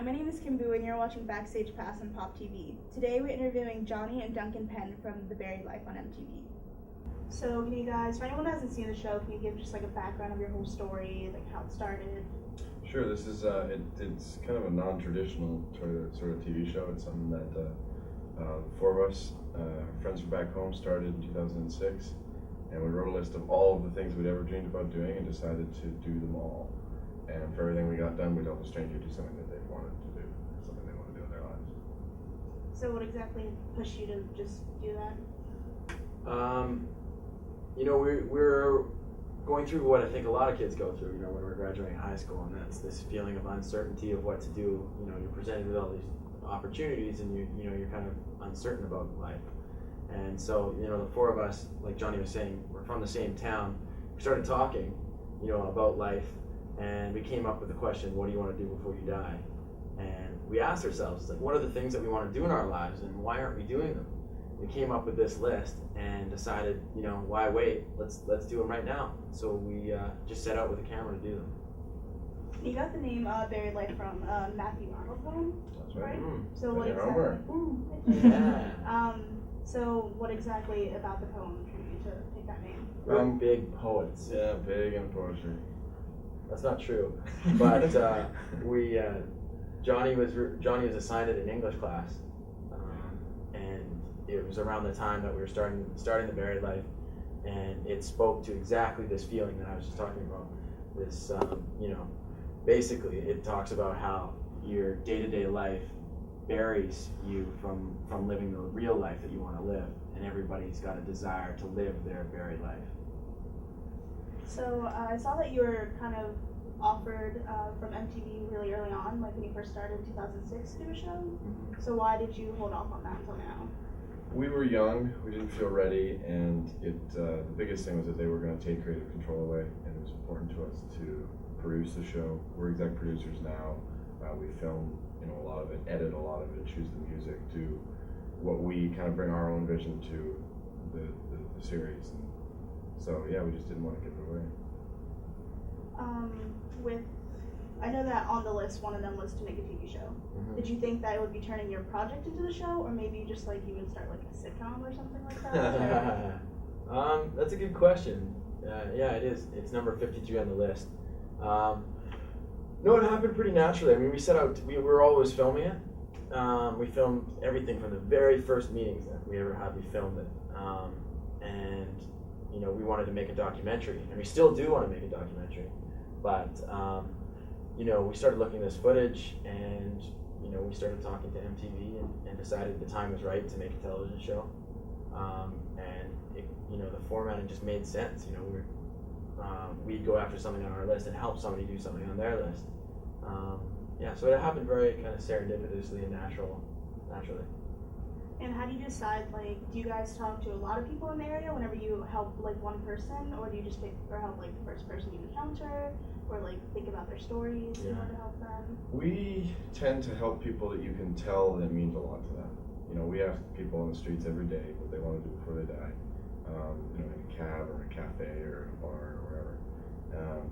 my name is Kim Boo, and you're watching Backstage Pass on Pop TV. Today we're interviewing Johnny and Duncan Penn from The Buried Life on MTV. So can you guys, for anyone who hasn't seen the show, can you give just like a background of your whole story, like how it started? Sure, this is, it's kind of a non-traditional sort of TV show. It's something that four of us, friends from back home, started in 2006. And we wrote a list of all of the things we'd ever dreamed about doing and decided to do them all. And for everything we got done, we'd help a stranger do something that they wanted to do, something they want to do in their lives. So what exactly pushed you to just do that? We're going through what I think a lot of kids go through, when we're graduating high school, and that's this feeling of uncertainty of what to do. You're presented with all these opportunities, and you're kind of uncertain about life. And so, the four of us, like Johnny was saying, we're from the same town. We started talking, about life, and we came up with the question, what do you want to do before you die? And we asked ourselves, what are the things that we want to do in our lives, and why aren't we doing them? We came up with this list and decided, why wait? Let's do them right now. So we just set out with a camera to do them. You got the name Buried Life from Matthew Arnold poem, That's right. So what Yeah. So what exactly about the poem drew you to pick that name? We're big poets. Yeah, big in poetry. That's not true, but Johnny was assigned it in English class, and it was around the time that we were starting the Buried Life, and it spoke to exactly this feeling that I was just talking about. This, basically it talks about how your day-to-day life buries you from living the real life that you want to live, and everybody's got a desire to live their buried life. So I saw that you were kind of offered from MTV really early on, like when you first started in 2006 to do a show. Mm-hmm. So why did you hold off on that until now? We were young, we didn't feel ready, and the biggest thing was that they were going to take creative control away, and it was important to us to produce the show. We're exec producers now. We film, a lot of it, edit a lot of it, choose the music, do what we kind of bring our own vision to the series. And so yeah, we just didn't want to give it away. I know that on the list, one of them was to make a TV show. Mm-hmm. Did you think that it would be turning your project into the show, or maybe just like you would start like a sitcom or something like that? That's a good question. Yeah, it is. It's number 53 on the list. No, it happened pretty naturally. I mean, we set out, we were always filming it. We filmed everything from the very first meetings that we ever had, we filmed it. And, we wanted to make a documentary, and we still do want to make a documentary. But, we started looking at this footage, and, we started talking to MTV and decided the time was right to make a television show. And, the formatting just made sense. We'd go after something on our list and help somebody do something on their list. So it happened very kind of serendipitously and naturally. And how do you decide, do you guys talk to a lot of people in the area whenever you help one person, or do you just pick or help the first person you encounter, or think about their stories in order to help them? We tend to help people that you can tell that it means a lot to them. We ask people on the streets every day what they want to do before they die. In a cab or a cafe or a bar or wherever.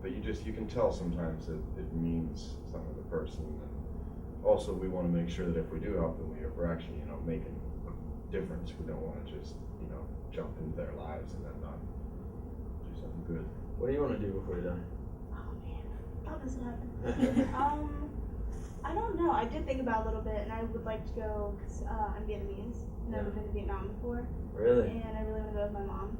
But you can tell sometimes that it means something to the person. And also, we want to make sure that if we do help them, we're actually, making a difference. We don't want to just, jump into their lives and then not do something good. What do you want to do before you die? Oh man, how does it happen? I don't know. I did think about it a little bit, and I would like to go because I'm Vietnamese. I've never been to Vietnam before. Really? And I really want to go with my mom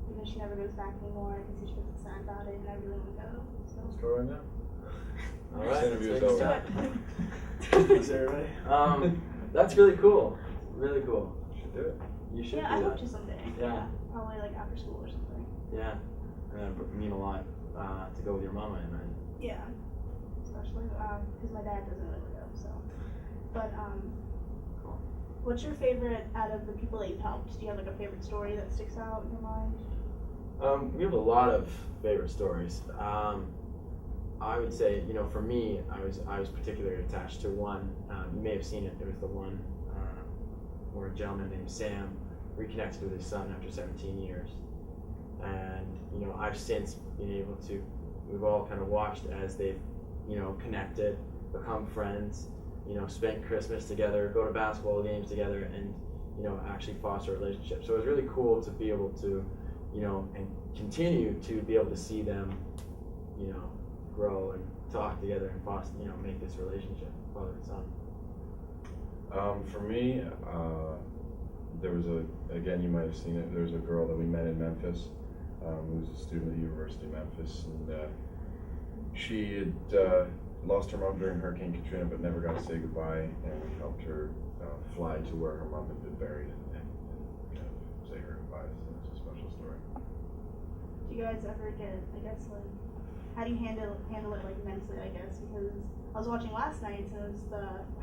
because she never goes back anymore. I can see she gets sad about it, and I really want to go. So. Let's go right now. All right. This interview is over. Thanks, everybody. That's really cool. Really cool. You should do it. You should Yeah, do I that. hope to someday. Yeah. Probably after school or something. Yeah. And it would mean a lot to go with your mama, I imagine. Yeah. Especially because my dad doesn't really go. So, but Cool. what's your favorite out of the people that you've helped? Do you have a favorite story that sticks out in your mind? We have a lot of favorite stories. I would say, for me, I was particularly attached to one. You may have seen it. It was the one where a gentleman named Sam reconnected with his son after 17 years. And, I've since been able to, we've all kind of watched as they've, connected, become friends, you know, spend Christmas together, go to basketball games together, and, you know, actually foster a relationship. So it was really cool to be able to, you know, and continue to be able to see them, you know, grow and talk together and foster, you know, make this relationship, father and son. For me, there was again, you might have seen it, there was a girl that we met in Memphis, who was a student at the University of Memphis, and she had lost her mom during Hurricane Katrina, but never got to say goodbye, and we helped her fly to where her mom had been buried and kind of say her goodbyes. And it's a special story. Do you guys ever get, I guess, like, how do you handle it, like, mentally, I guess, because I was watching last night, and it was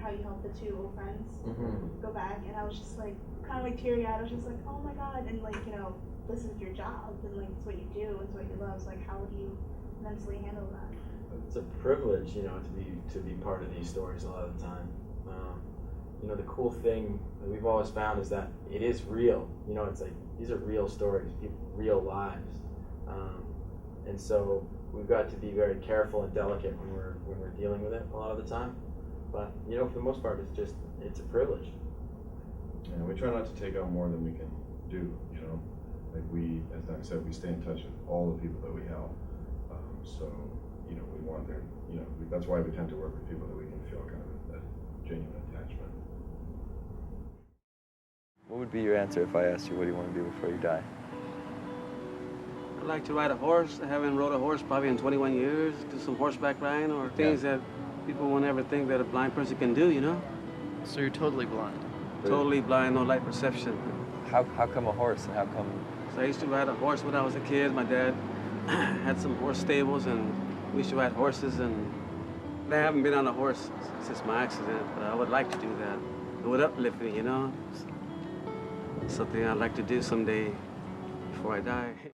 how you helped the two old friends go back, and I was just, like, kind of, like, teary-eyed. I was just like, oh my god, and, like, you know, this is your job, and, like, it's what you do, it's what you love, so, like, how would you mentally handle that? It's a privilege, you know, to be part of these stories a lot of the time. You know, the cool thing that we've always found is that it is real. You know, it's like, these are real stories, real lives, and so we've got to be very careful and delicate when we're dealing with it a lot of the time. But you know, for the most part, it's a privilege. Yeah, we try not to take on more than we can do. You know, like as Doug said, we stay in touch with all the people that we help. So you know, we want their, you know, that's why we tend to work with people that we can feel kind of a genuine attachment. What would be your answer if I asked you what do you want to be before you die? I'd like to ride a horse. I haven't rode a horse probably in 21 years. Do some horseback riding or things that people won't ever think that a blind person can do, you know? So you're totally blind? Totally blind, no light perception. How come a horse and how come... So I used to ride a horse when I was a kid. My dad had some horse stables and we used to ride horses, and I haven't been on a horse since my accident, but I would like to do that. It would uplift me, you know? It's something I'd like to do someday before I die.